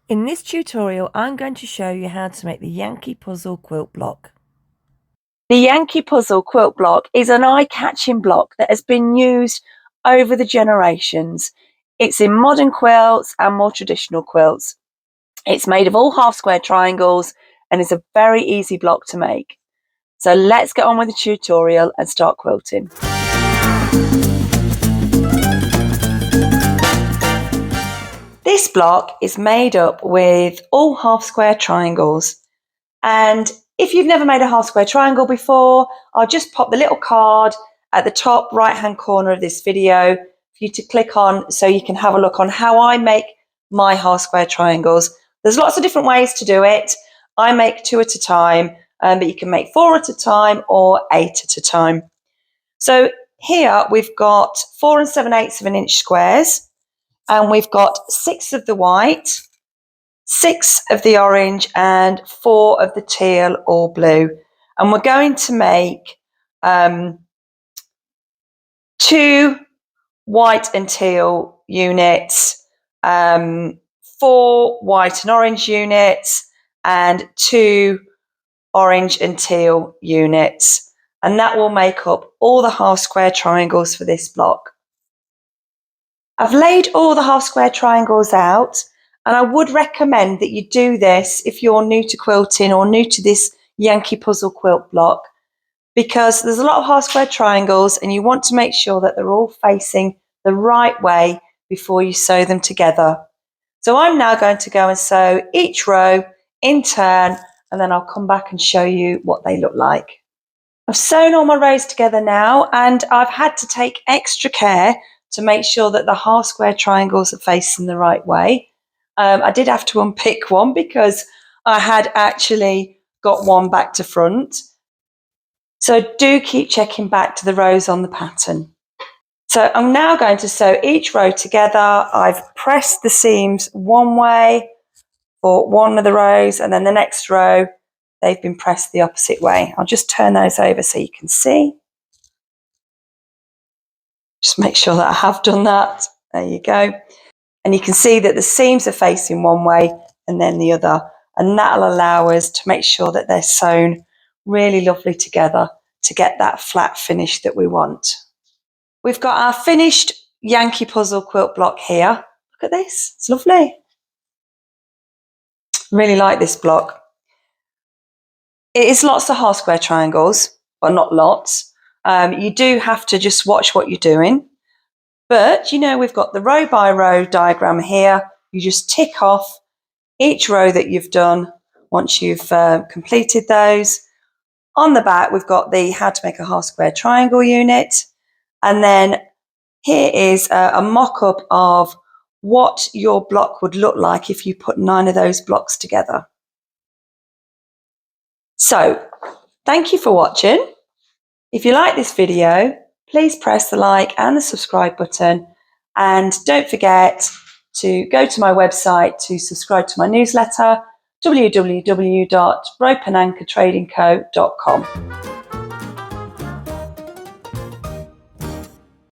In this tutorial, I'm going to show you how to make the Yankee Puzzle Quilt Block. The Yankee Puzzle Quilt Block is an eye-catching block that has been used over the generations. It's in modern quilts and more traditional quilts. It's made of all half-square triangles and is a very easy block to make. So let's get on with the tutorial and start quilting. This block is made up with all half square triangles, and if you've never made a half square triangle before, I'll just pop the little card at the top right hand corner of this video for you to click on so you can have a look on how I make my half square triangles. There's lots of different ways to do it. I make 2 at a time, but you can make 4 at a time or 8 at a time. So here we've got 4 7/8 of an inch squares. And we've got 6 of the white, 6 of the orange, and 4 of the teal or blue. And we're going to make 2 white and teal units, 4 white and orange units, and 2 orange and teal units. And that will make up all the half square triangles for this block. I've laid all the half square triangles out, and I would recommend that you do this if you're new to quilting or new to this Yankee Puzzle Quilt Block, because there's a lot of half square triangles and you want to make sure that they're all facing the right way before you sew them together. So I'm now going to go and sew each row in turn, and then I'll come back and show you what they look like. I've sewn all my rows together now, and I've had to take extra care to make sure that the half square triangles are facing the right way. I did have to unpick one because I had actually got one back to front. So do keep checking back to the rows on the pattern. So I'm now going to sew each row together. I've pressed the seams one way for one of the rows, and then the next row they've been pressed the opposite way. I'll just turn those over so you can see. Just make sure that I have done that. There you go. And you can see that the seams are facing one way and then the other. And that'll allow us to make sure that they're sewn really lovely together to get that flat finish that we want. We've got our finished Yankee Puzzle Quilt Block here. Look at this. It's lovely. Really like this block. It is lots of half square triangles, but not lots. You do have to just watch what you're doing. But, you know, we've got the row by row diagram here. You just tick off each row that you've done once you've completed those. On the back, we've got the how to make a half square triangle unit. And then here is a mock-up of what your block would look like if you put 9 of those blocks together. So, thank you for watching. If you like this video, please press the like and the subscribe button, and don't forget to go to my website to subscribe to my newsletter, www.ropeandanchortradingco.com.